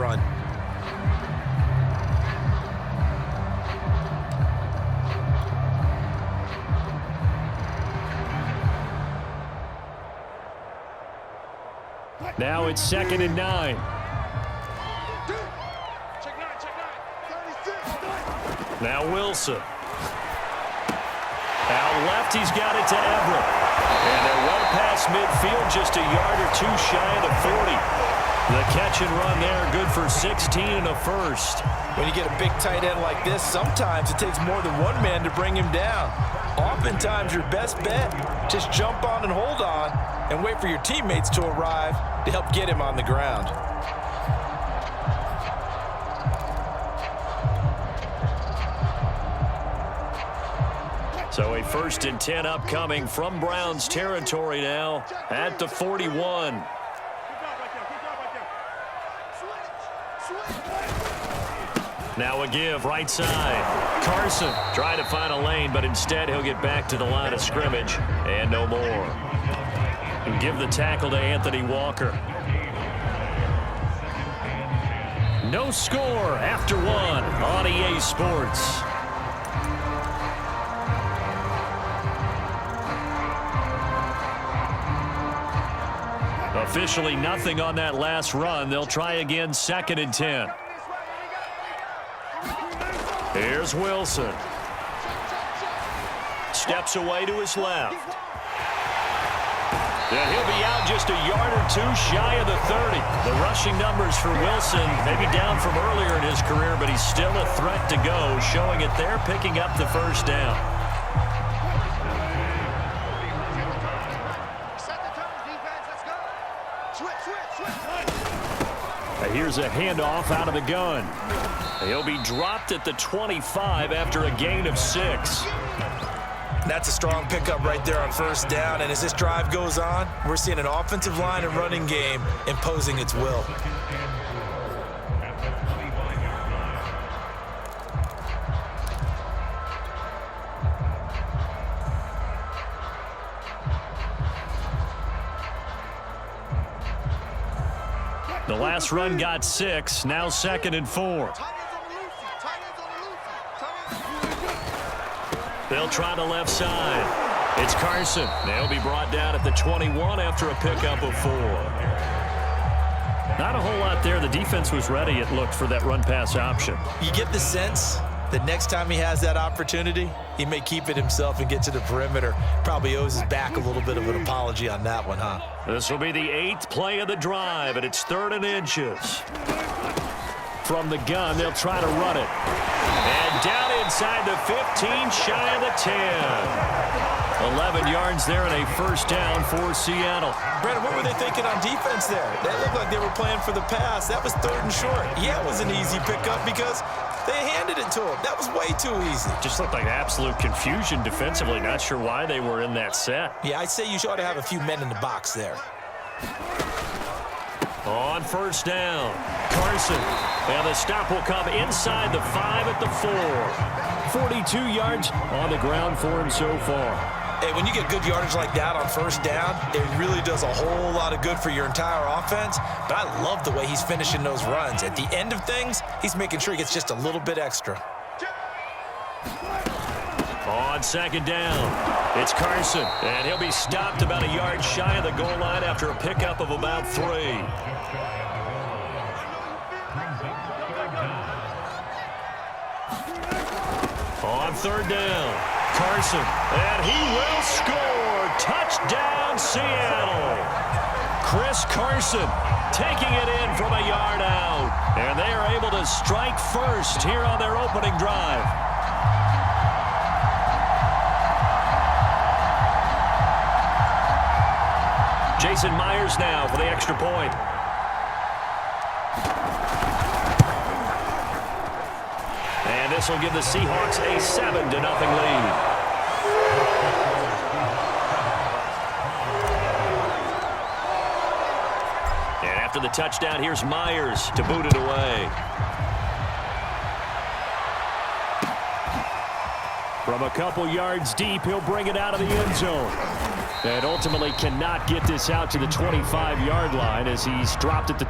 run. Now it's 2nd and 9. Now Wilson. Out left, he's got it to Everett. And they're well past midfield, just a yard or two shy of the 40. The catch and run there, good for 16 and a first. When you get a big tight end like this, sometimes it takes more than one man to bring him down. Oftentimes, your best bet, just jump on and hold on and wait for your teammates to arrive to help get him on the ground. So a 1st and 10 upcoming from Browns territory now at the 41. Now a give right side. Carson trying to find a lane, but instead he'll get back to the line of scrimmage and no more. And give the tackle to Anthony Walker. No score after 1 on EA Sports. Officially nothing on that last run. They'll try again 2nd and 10. Here's Wilson. Steps away to his left. And he'll be out just a yard or two shy of the 30. The rushing numbers for Wilson maybe down from earlier in his career, but he's still a threat to go, showing it there, picking up the first down. Here's a handoff out of the gun. He'll be dropped at the 25 after a gain of 6. That's a strong pickup right there on 1st down, and as this drive goes on, we're seeing an offensive line and running game imposing its will. The last run got 6, now 2nd and 4. They'll try the left side. It's Carson. They'll be brought down at the 21 after a pickup of 4. Not a whole lot there. The defense was ready, it looked, for that run-pass option. You get the sense that next time he has that opportunity, he may keep it himself and get to the perimeter. Probably owes his back a little bit of an apology on that one, huh? This will be the 8th play of the drive, and it's 3rd and inches. From the gun, they'll try to run it. And down inside the 15, shy of the 10. 11 yards there and a 1st down for Seattle. Brandon, what were they thinking on defense there? That looked like they were playing for the pass. That was 3rd and short. Yeah, it was an easy pickup because they handed it to him. That was way too easy. Just looked like absolute confusion defensively. Not sure why they were in that set. Yeah, I'd say you ought to have a few men in the box there. On 1st down, Carson. And the stop will come inside the 5 at the 4. 42 yards on the ground for him so far. Hey, when you get good yardage like that on 1st down, it really does a whole lot of good for your entire offense. But I love the way he's finishing those runs. At the end of things, he's making sure he gets just a little bit extra. On 2nd down, it's Carson. And he'll be stopped about a yard shy of the goal line after a pickup of about 3. On 3rd down, Carson, and he will score. Touchdown, Seattle. Chris Carson taking it in from a yard out. And they are able to strike first here on their opening drive. Jason Myers now for the extra point. And this will give the Seahawks a 7-0 lead. And after the touchdown, here's Myers to boot it away. From a couple yards deep, he'll bring it out of the end zone. And ultimately cannot get this out to the 25-yard line as he's dropped at the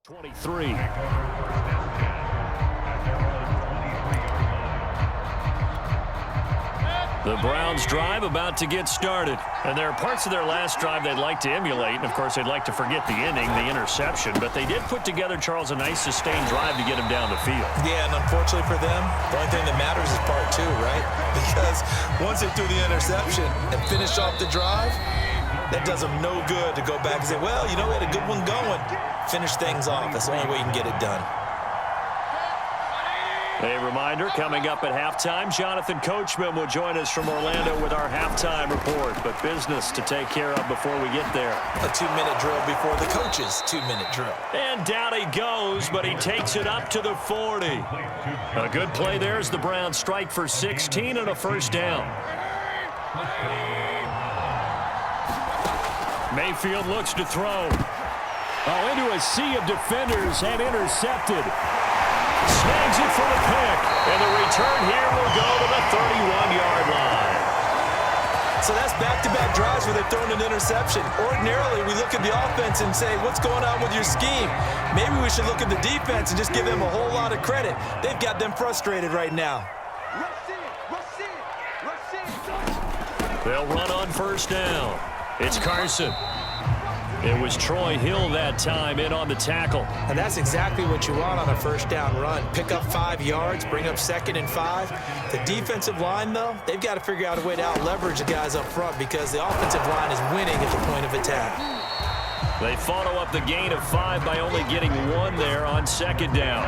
23. The Browns drive about to get started. And there are parts of their last drive they'd like to emulate. And, of course, they'd like to forget the inning, the interception. But they did put together, Charles, a nice sustained drive to get him down the field. Yeah, and unfortunately for them, the only thing that matters is part two, right? Because once they threw the interception and finished off the drive, that does them no good to go back and say, well, you know, we had a good one going. Finish things off. That's the only way you can get it done. A reminder, coming up at halftime, Jonathan Coachman will join us from Orlando with our halftime report. But business to take care of before we get there. A 2-minute drill before the coach's 2-minute drill. And down he goes, but he takes it up to the 40. A good play there as the Browns strike for 16 and a first down. Mayfield looks to throw. Oh, into a sea of defenders and intercepted. Snags it for the pick. And the return here will go to the 31-yard line. So that's back-to-back drives where they've thrown an interception. Ordinarily, we look at the offense and say, what's going on with your scheme? Maybe we should look at the defense and just give them a whole lot of credit. They've got them frustrated right now. They'll run on first down. It's Carson. It was Troy Hill that time in on the tackle. And that's exactly what you want on a first down run. Pick up 5 yards, bring up 2nd and 5. The defensive line, though, they've got to figure out a way to out-leverage the guys up front because the offensive line is winning at the point of attack. They follow up the gain of 5 by only getting 1 there on 2nd down.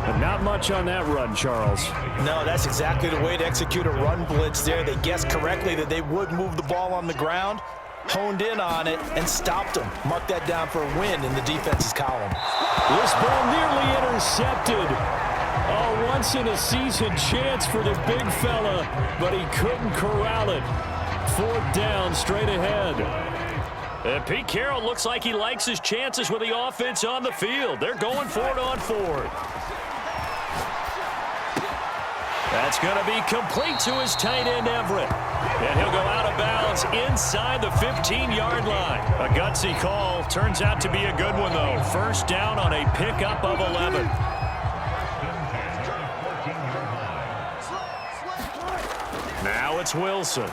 And not much on that run, Charles. No, that's exactly the way to execute a run blitz there. They guessed correctly that they would move the ball on the ground, honed in on it, and stopped them. Mark that down for a win in the defense's column. This ball nearly intercepted. A once-in-a-season chance for the big fella, but he couldn't corral it. 4th down, straight ahead. And Pete Carroll looks like he likes his chances with the offense on the field. They're going for it on 4th. That's going to be complete to his tight end, Everett. And he'll go out of bounds inside the 15-yard line. A gutsy call. Turns out to be a good one, though. First down on a pickup of 11. Now it's Wilson.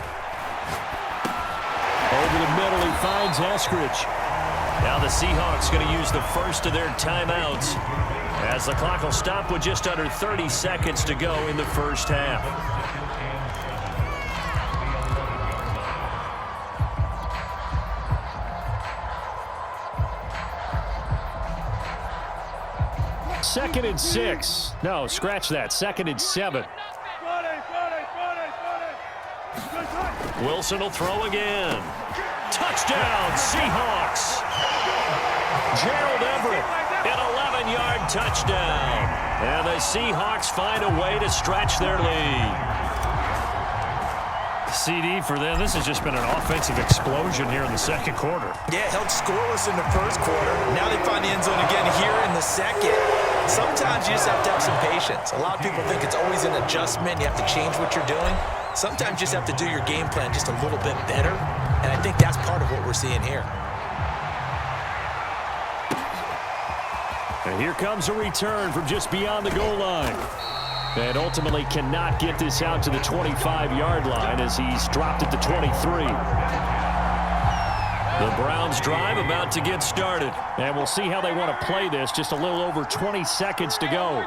Over the middle, he finds Eskridge. Now the Seahawks going to use the first of their timeouts as the clock will stop with just under 30 seconds to go in the first half. Second and 6. No, scratch that. 2nd and 7. Wilson will throw again. Touchdown, Seahawks. Gerald Everett, an 11-yard touchdown. And the Seahawks find a way to stretch their lead. CD for them. This has just been an offensive explosion here in the second quarter. Yeah, held scoreless in the first quarter. Now they find the end zone again here in the second. Sometimes you just have to have some patience. A lot of people think it's always an adjustment. You have to change what you're doing. Sometimes you just have to do your game plan just a little bit better. And I think that's part of what we're seeing here. And here comes a return from just beyond the goal line. And ultimately cannot get this out to the 25-yard line as he's dropped at the 23. The Browns drive about to get started. And we'll see how they want to play this. Just a little over 20 seconds to go.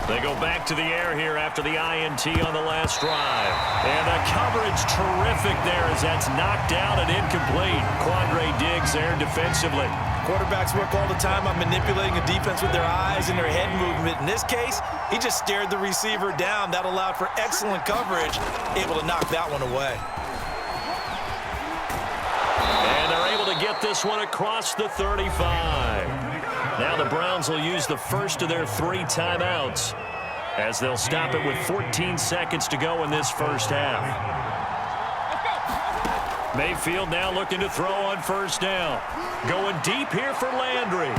They go back to the air here after the INT on the last drive. And the coverage terrific there as that's knocked down and incomplete. Quandre Diggs there defensively. Quarterbacks work all the time on manipulating a defense with their eyes and their head movement. In this case, he just stared the receiver down. That allowed for excellent coverage, able to knock that one away. And they're able to get this one across the 35. Now the Browns will use the first of their 3 timeouts as they'll stop it with 14 seconds to go in this first half. Mayfield now looking to throw on first down. Going deep here for Landry.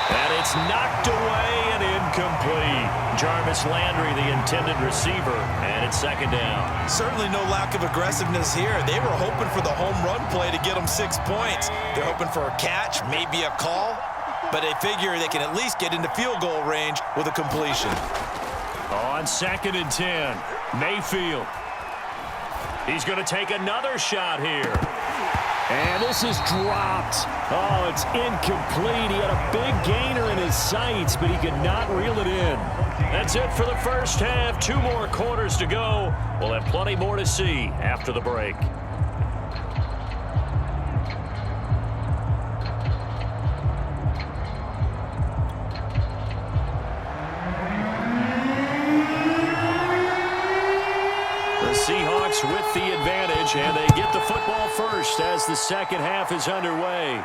And it's knocked away and incomplete. Jarvis Landry, the intended receiver, and it's second down. Certainly no lack of aggressiveness here. They were hoping for the home run play to get them 6 points. They're hoping for a catch, maybe a call, but they figure they can at least get into field goal range with a completion. On 2nd and 10, Mayfield. He's going to take another shot here. And this is dropped. Oh, it's incomplete. He had a big gainer in his sights, but he could not reel it in. That's it for the first half. 2 more quarters to go. We'll have plenty more to see after the break. Seahawks with the advantage, and they get the football first as the second half is underway.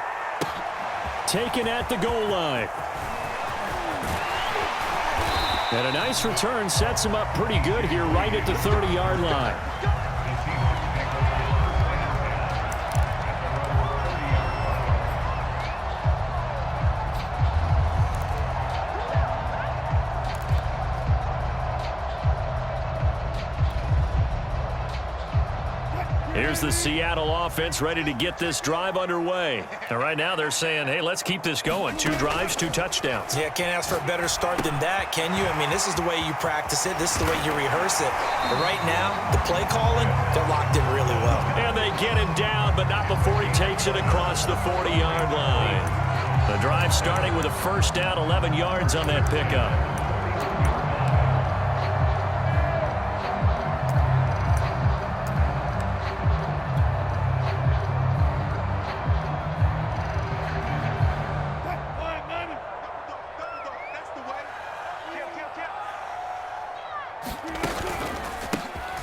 Taken at the goal line. And a nice return sets him up pretty good here right at the 30-yard line. Here's the Seattle offense ready to get this drive underway. And right now they're saying, hey, let's keep this going. 2 drives, 2 touchdowns. Yeah, can't ask for a better start than that, can you? I mean, this is the way you practice it. This is the way you rehearse it. But right now, the play calling, they're locked in really well. And they get him down, but not before he takes it across the 40-yard line. The drive starting with a first down, 11 yards on that pickup.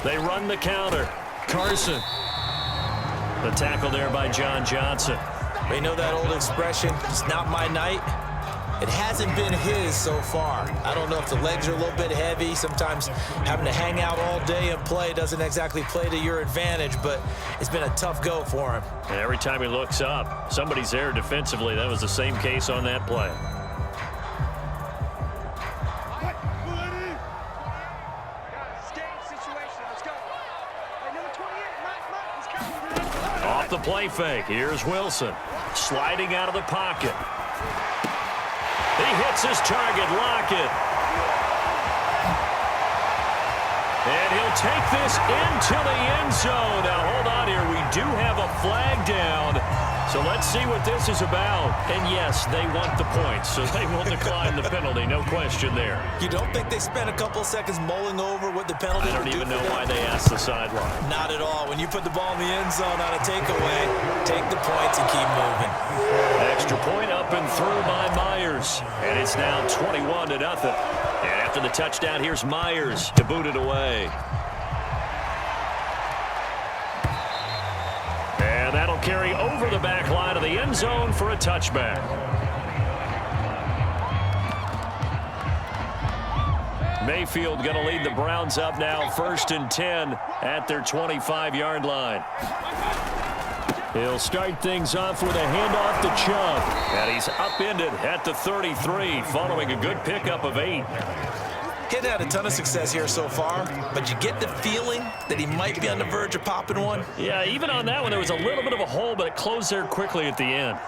They run the counter. Carson. The tackle there by John Johnson. They know that old expression, it's not my night. It hasn't been his so far. I don't know if the legs are a little bit heavy. Sometimes having to hang out all day and play doesn't exactly play to your advantage, but it's been a tough go for him. And every time he looks up, somebody's there defensively. That was the same case on that play. Off the play fake. Here's Wilson. Sliding out of the pocket. He hits his target, Lockett. And he'll take this into the end zone. Now, hold on here. We do have a flag down. So let's see what this is about. And yes, they want the points, so they will decline the penalty. No question there. You don't think they spent a couple of seconds mulling over what the penalty I don't even know why they asked the sideline. Not at all. When you put the ball in the end zone on a takeaway, take the points and keep moving. Extra point up and through by Myers. And it's now 21-0. And after the touchdown, here's Myers to boot it away. And that'll carry over the back line of the end zone for a touchback. Mayfield going to lead the Browns up now 1st and 10 at their 25-yard line. He'll start things off with a handoff to Chubb. And he's upended at the 33 following a good pickup of 8. Kid had a ton of success here so far, but you get the feeling that he might be on the verge of popping one. Yeah, even on that one, there was a little bit of a hole, but it closed there quickly at the end.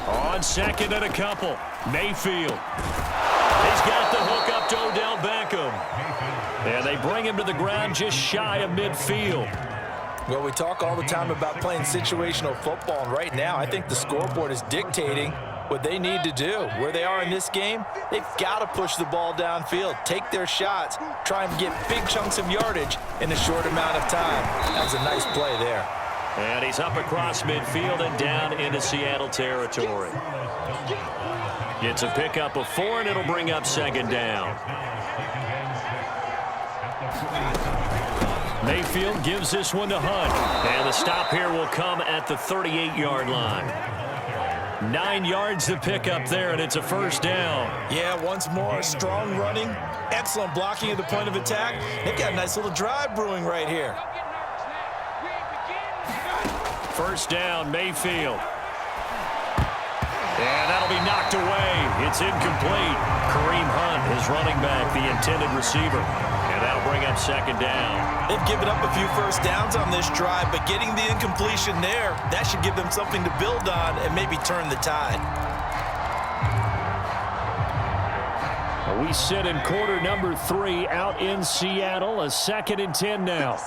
On 2nd and a couple, Mayfield. He's got the hook up to Odell Beckham. And they bring him to the ground just shy of midfield. Well, we talk all the time about playing situational football, and right now I think the scoreboard is dictating what they need to do. Where they are in this game, they've got to push the ball downfield, take their shots, try and get big chunks of yardage in a short amount of time. That was a nice play there. And he's up across midfield and down into Seattle territory. Gets a pickup of 4, and it'll bring up 2nd down. Mayfield gives this one to Hunt. And the stop here will come at the 38-yard line. 9 yards to pick up there, and it's a 1st down. Yeah, once more, strong running, excellent blocking at the point of attack. They've got a nice little drive brewing right here. 1st down, Mayfield. And that'll be knocked away. It's incomplete. Kareem Hunt is running back, the intended receiver. And that'll bring up second down. They've given up a few first downs on this drive, but getting the incompletion there, that should give them something to build on and maybe turn the tide. We sit in quarter number 3 out in Seattle. A 2nd and 10 now.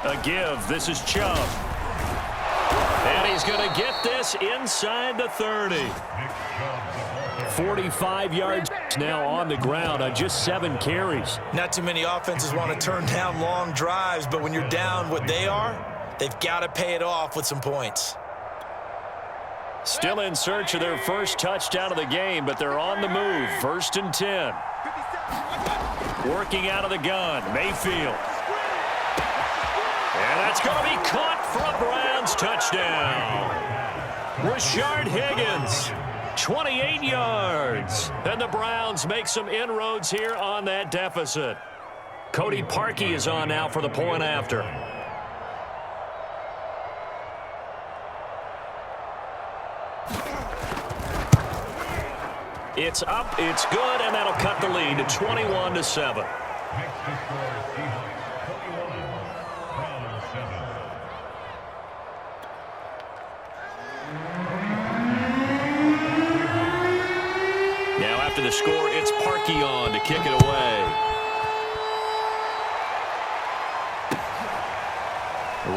A give. This is Chubb. And he's going to get this inside the 30. 45 yards now on the ground on just 7 carries. Not too many offenses want to turn down long drives, but when you're down what they are, they've got to pay it off with some points. Still in search of their first touchdown of the game, but they're on the move. 1st and 10. Working out of the gun, Mayfield. And that's going to be caught for a Browns touchdown. Rashard Higgins, 28 yards. And the Browns make some inroads here on that deficit. Cody Parkey is on now for the point after. It's up, it's good, and that'll cut the lead to 21-7. Now after the score, it's Parkey on to kick it away.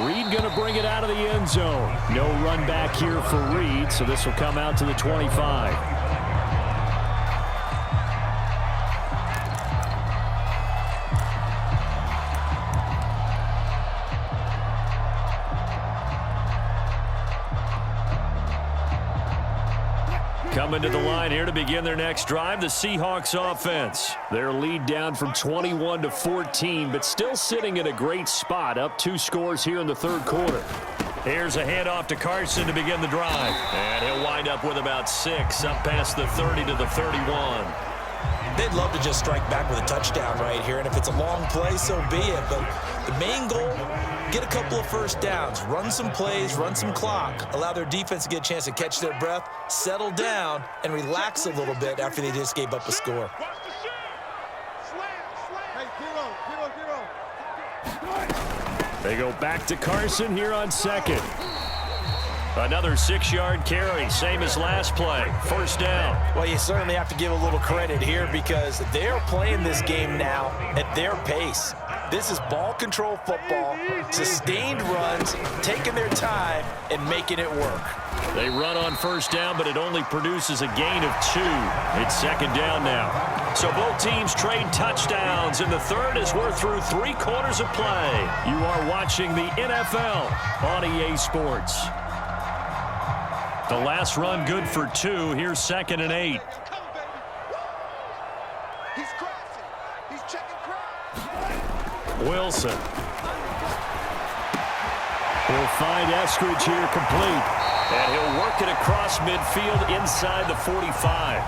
Reed going to bring it out of the end zone. No run back here for Reed, so this will come out to the 25. Coming to the line here to begin their next drive, the Seahawks offense. Their lead down from 21-14, but still sitting in a great spot, up 2 scores here in the 3rd quarter. Here's a handoff to Carson to begin the drive. And he'll wind up with about 6, up past the 30 to the 31. They'd love to just strike back with a touchdown right here, and if it's a long play, so be it. But the main goal, get a couple of first downs, run some plays, run some clock, allow their defense to get a chance to catch their breath, settle down, and relax a little bit after they just gave up a score. They go back to Carson here on 2nd. Another 6-yard carry, same as last play. 1st down. Well, you certainly have to give a little credit here because they're playing this game now at their pace. This is ball control football, sustained runs, taking their time, and making it work. They run on 1st down, but it only produces a gain of 2. It's 2nd down now. So both teams trade touchdowns in the 3rd as we're through 3 quarters of play. You are watching the NFL on EA Sports. The last run good for 2. Here's 2nd and 8. Wilson will find Eskridge here complete. And he'll work it across midfield inside the 45.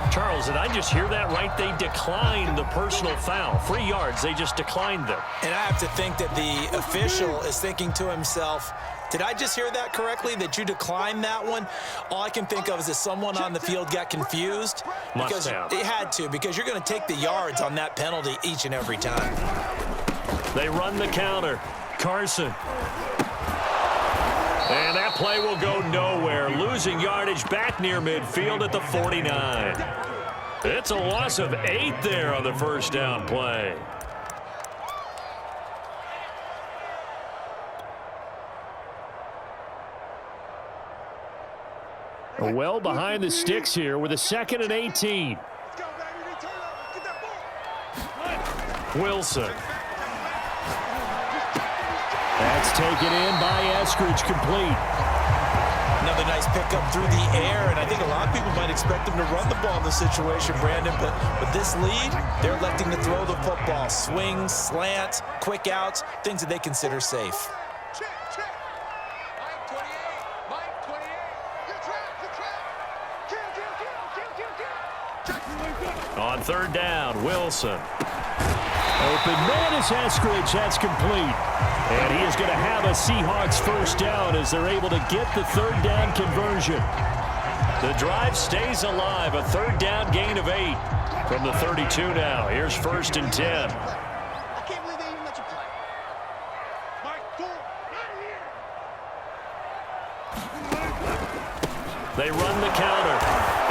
Charles, did I just hear that right? They declined the personal foul. 3 yards, they just declined them. And I have to think that the official is thinking to himself, did I just hear that correctly, that you declined that one? All I can think of is that someone on the field got confused. Because they had to, because you're going to take the yards on that penalty each and every time. They run the counter. Carson. And that play will go nowhere. Losing yardage back near midfield at the 49. It's a loss of 8 there on the 1st down play. Well behind the sticks here with a 2nd and 18. Wilson. That's taken in by Eskridge, complete. Another nice pickup through the air, and I think a lot of people might expect them to run the ball in this situation, Brandon, but with this lead, they're electing to throw the football. Swings, slants, quick outs, things that they consider safe. On third down, Wilson. Open man is Eskridge. That's complete. And he is going to have a Seahawks first down as they're able to get the third down conversion. The drive stays alive. A third down gain of 8 from the 32 now. Here's 1st and 10. I can't believe they even let you play. They run the counter.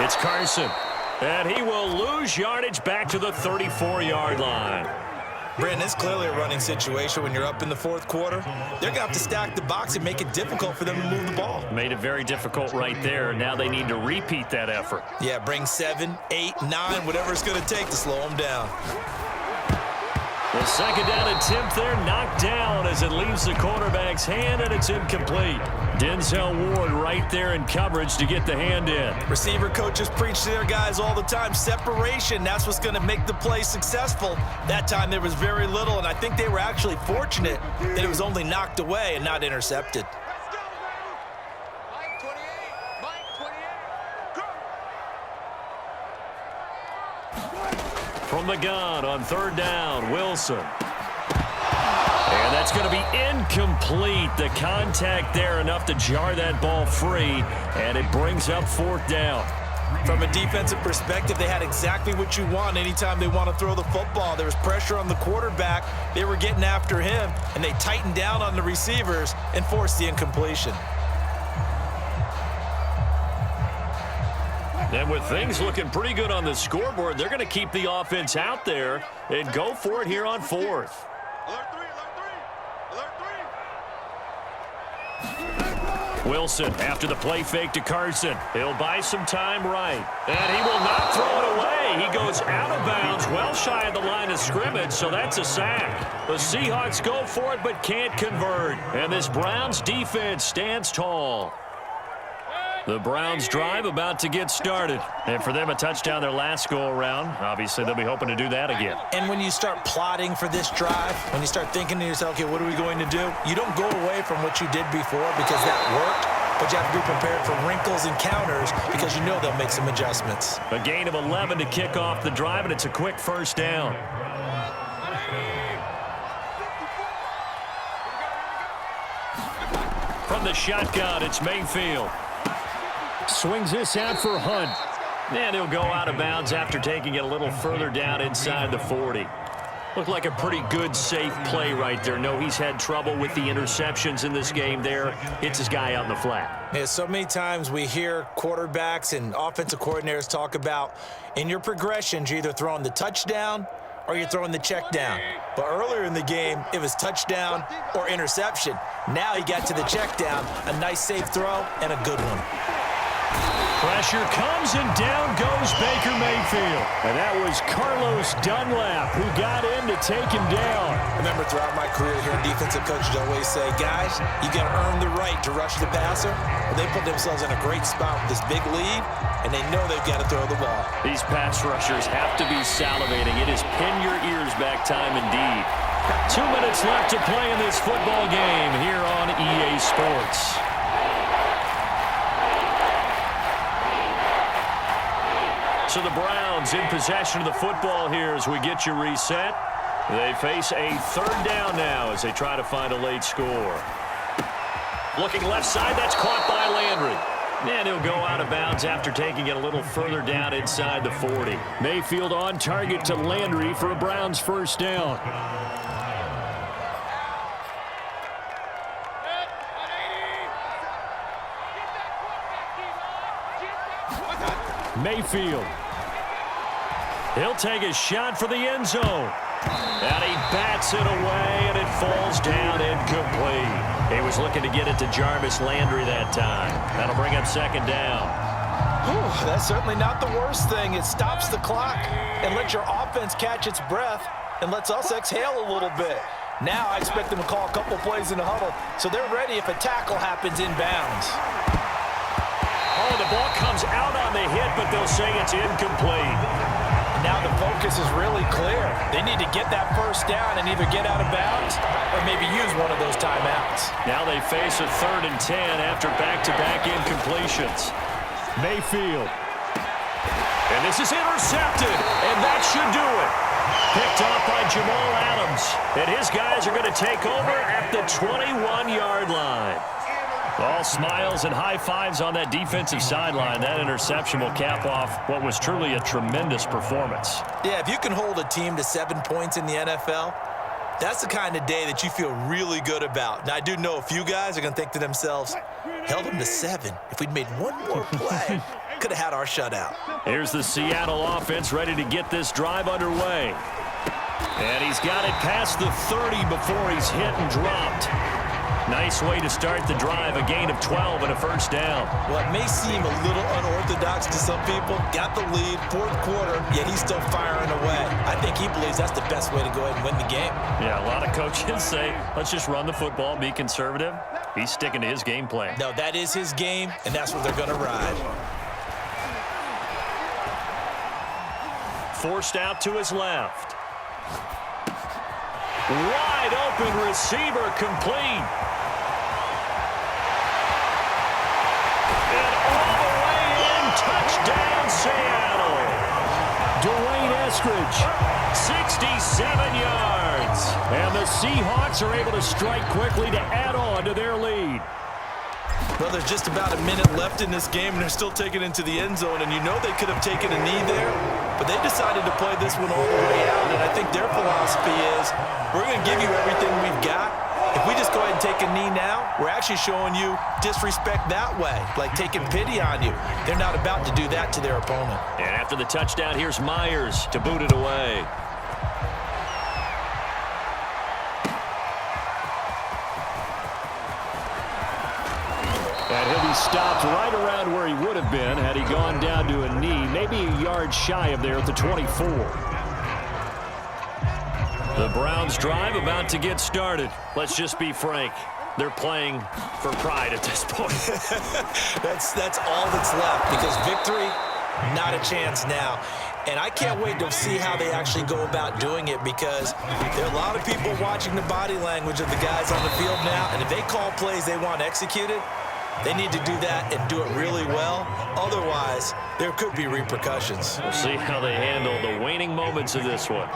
It's Carson. And he will lose yardage back to the 34-yard line. Brandon, it's clearly a running situation when you're up in the 4th quarter. They're going to have to stack the box and make it difficult for them to move the ball. Made it very difficult right there. Now they need to repeat that effort. Yeah, bring 7, 8, 9, whatever it's going to take to slow them down. The second down attempt there knocked down as it leaves the quarterback's hand, and it's incomplete. Denzel Ward right there in coverage to get the hand in. Receiver coaches preach to their guys all the time. Separation, that's what's going to make the play successful. That time there was very little, and I think they were actually fortunate that it was only knocked away and not intercepted. Let's go, baby. Mike 28. Mike 28. Go. From the gun on third down, Wilson. And that's going to be incomplete. The contact there enough to jar that ball free, and it brings up 4th down. From a defensive perspective, they had exactly what you want anytime they want to throw the football. There was pressure on the quarterback. They were getting after him, and they tightened down on the receivers and forced the incompletion. And with things looking pretty good on the scoreboard, they're going to keep the offense out there and go for it here on 4th. Alert 3, alert 3, alert 3. Wilson after the play fake to Carson. He'll buy some time right. And he will not throw it away. He goes out of bounds well shy of the line of scrimmage, so that's a sack. The Seahawks go for it but can't convert. And this Browns defense stands tall. The Browns drive about to get started. And for them, a touchdown their last go-around. Obviously, they'll be hoping to do that again. And when you start plotting for this drive, when you start thinking to yourself, okay, what are we going to do? You don't go away from what you did before because that worked, but you have to be prepared for wrinkles and counters because you know they'll make some adjustments. A gain of 11 to kick off the drive, and it's a quick first down. From the shotgun, it's Mayfield. Swings this out for Hunt. And he'll go out of bounds after taking it a little further down inside the 40. Looked like a pretty good, safe play right there. No, he's had trouble with the interceptions in this game there. Hits his guy out in the flat. Yeah, so many times we hear quarterbacks and offensive coordinators talk about in your progressions, you're either throwing the touchdown or you're throwing the check down. But earlier in the game, it was touchdown or interception. Now he got to the check down, a nice safe throw, and a good one. Pressure comes, and down goes Baker Mayfield. And that was Carlos Dunlap who got in to take him down. Remember, throughout my career here, defensive coaches always say, guys, you got to earn the right to rush the passer. Well, they put themselves in a great spot with this big lead, and they know they've got to throw the ball. These pass rushers have to be salivating. It is pin your ears back time indeed. 2 minutes left to play in this football game here on EA Sports. So the Browns in possession of the football here as we get you reset. They face a third down now as they try to find a late score. Looking left side, that's caught by Landry. And he'll go out of bounds after taking it a little further down inside the 40. Mayfield on target to Landry for a Browns first down. Mayfield. He'll take a shot for the end zone. And he bats it away, and it falls down incomplete. He was looking to get it to Jarvis Landry that time. That'll bring up second down. Whew, that's certainly not the worst thing. It stops the clock and lets your offense catch its breath and lets us exhale a little bit. Now I expect them to call a couple plays in the huddle, so they're ready if a tackle happens inbounds. Oh, the ball comes out on the hit, but they'll say it's incomplete. Now the focus is really clear. They need to get that first down and either get out of bounds or maybe use one of those timeouts. Now they face a 3rd and 10 after back-to-back incompletions. Mayfield. And this is intercepted, and that should do it. Picked off by Jamal Adams. And his guys are going to take over at the 21-yard line. All smiles and high fives on that defensive sideline. That interception will cap off what was truly a tremendous performance. Yeah, if you can hold a team to 7 points in the NFL, that's the kind of day that you feel really good about. Now, I do know a few guys are going to think to themselves, held them to 7. If we'd made one more play, could have had our shutout. Here's the Seattle offense ready to get this drive underway. And he's got it past the 30 before he's hit and dropped. Nice way to start the drive, a gain of 12 and a first down. Well, it may seem a little unorthodox to some people. Got the lead, fourth quarter, yet he's still firing away. I think he believes that's the best way to go ahead and win the game. Yeah, a lot of coaches say, let's just run the football, be conservative. He's sticking to his game plan. No, that is his game, and that's what they're going to ride. Forced out to his left. Wide open receiver complete. And all the way in, touchdown Seattle. Dwayne Eskridge, 67 yards. And the Seahawks are able to strike quickly to add on to their lead. Well, there's just about a minute left in this game, and they're still taking it into the end zone. And you know they could have taken a knee there, but they decided to play this one all the way out. And I think their philosophy is, we're going to give you everything we've got. If we just go ahead and take a knee now, we're actually showing you disrespect that way, like taking pity on you. They're not about to do that to their opponent. And after the touchdown, here's Myers to boot it away. And he'll be stopped right around where he would have been had he gone down to a knee, maybe a yard shy of there at the 24. The Browns drive about to get started. Let's just be frank. They're playing for pride at this point. That's all that's left, because victory, not a chance now. And I can't wait to see how they actually go about doing it, because there are a lot of people watching the body language of the guys on the field now, and if they call plays they want executed, they need to do that and do it really well. Otherwise, there could be repercussions. We'll see how they handle the waning moments of this one.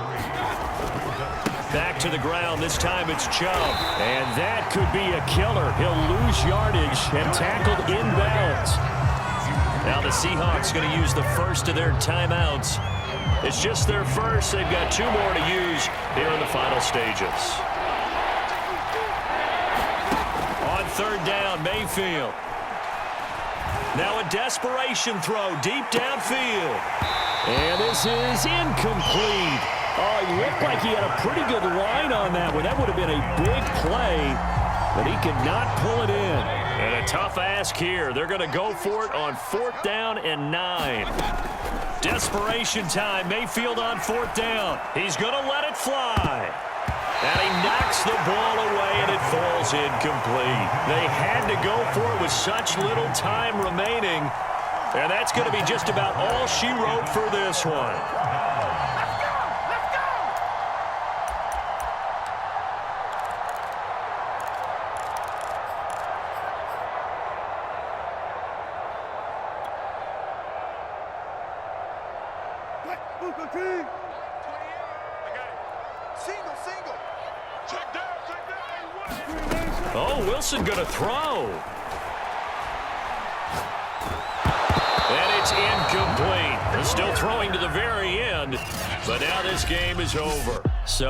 Back to the ground. This time it's Chubb. And that could be a killer. He'll lose yardage and tackled inbounds. Now the Seahawks going to use the first of their timeouts. It's just their first. They've got 2 more to use here in the final stages. On third down, Mayfield. Now a desperation throw deep downfield. And this is incomplete. Oh, it looked like he had a pretty good line on that one. That would have been a big play, but he could not pull it in. And a tough ask here. They're going to go for it on 4th down and 9. Desperation time. Mayfield on 4th down. He's going to let it fly. And he knocks the ball away, and it falls incomplete. They had to go for it with such little time remaining. And that's going to be just about all she wrote for this one. Oh, Wilson going to throw. And it's incomplete. They're still throwing to the very end, but now this game is over. So